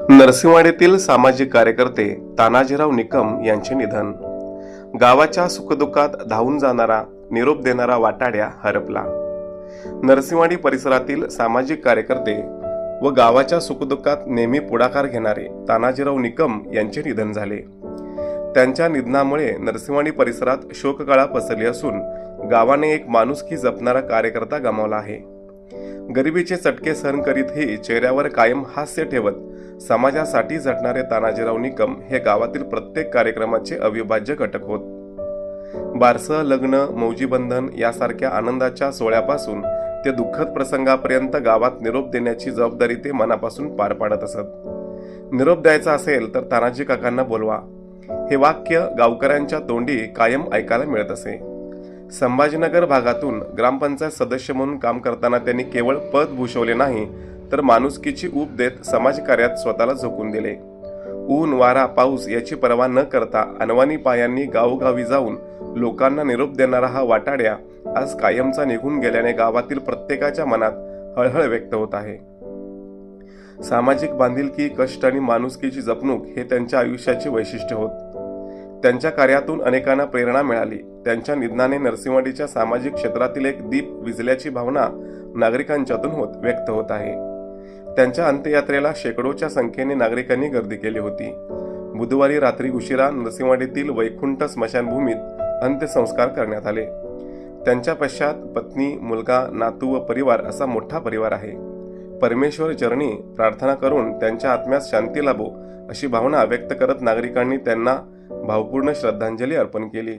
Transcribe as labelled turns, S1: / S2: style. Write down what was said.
S1: नरसिंहवाडीतील सामाजिक कार्यकर्ते तानाजीराव निकम यांचे निधन। गावाच्या सुखदुःखात धावून जाणारा, निरोप देणारा वाटाड्या हरपला। नरसिंहवाडी परिसरातील सामाजिक कार्यकर्ते व गावाच्या सुखदुःखात नेहमी पुढाकार घेणारे तानाजीराव निकम यांचे निधन झाले। त्यांच्या निधनामुळे नरसिंहवाडी परिसरात शोककळा पसरली असून गावाने एक माणुसकी जपणारा कार्यकर्ता गमावला आहे। गरिबीचे चटके सहन करीतही चेहऱ्यावर कायम हास्य ठेवत समाजासाठी झटणारे तानाजीराव निकम हे गावातील प्रत्येक कार्यक्रमाचे अविभाज्य घटक होत। बारसं, लग्न, मौजीबंधन यासारख्या आनंदाच्या सोहळ्यापासून ते दुःखद प्रसंगापर्यंत गावात निरोप देण्याची जबाबदारी ते मनापासून पार पाडत असत। निरोप द्यायचा असेल तर तानाजी काकांना बोलवा, हे वाक्य गावकऱ्यांच्या तोंडी कायम ऐकायला मिळत असे। संभाजीनगर भागातून ग्रामपंचायत सदस्य म्हणून काम करताना त्यांनी केवळ पद भूषवले नाही तर माणुसकीची ऊब देत समाजकार्यात स्वतःला झोकून दिले। ऊन, वारा, पाऊस याची पर्वा न करता अनवाणी पायांनी गावोगावी जाऊन लोकांना निरोप देणारा हा वाटाड्या आज कायमचा निघून गेल्याने गावातील प्रत्येकाच्या मनात हळहळ व्यक्त होत आहे। सामाजिक बांधिलकी, कष्ट आणि माणुसकीची जपणूक हे त्यांच्या आयुष्याचे वैशिष्ट्य होत। त्यांच्या कार्यातून अनेकांना प्रेरणा मिळाली। त्यांच्या निधनाने नरसिंहवाडीच्या सामाजिक क्षेत्रातील एक दीप विझल्याची भावना नागरिकांच्यातून व्यक्त होत आहे। त्यांच्या अंत्ययात्रेला शेकडोच्या संख्येने नागरिकांनी गर्दी केली होती। बुधवारी रात्री उशिरा नरसिंहवाडीतील वैकुंठ स्मशानभूमीत अंत्यसंस्कार करण्यात आले। त्यांच्या पश्चात पत्नी, मुलगा, नातू व परिवार असा मोठा परिवार आहे। परमेश्वर चरणी प्रार्थना करून त्यांच्या आत्म्यास शांती लाभो अशी भावना व्यक्त करत नागरिकांनी त्यांना भावपूर्ण श्रद्धांजली अर्पण केली।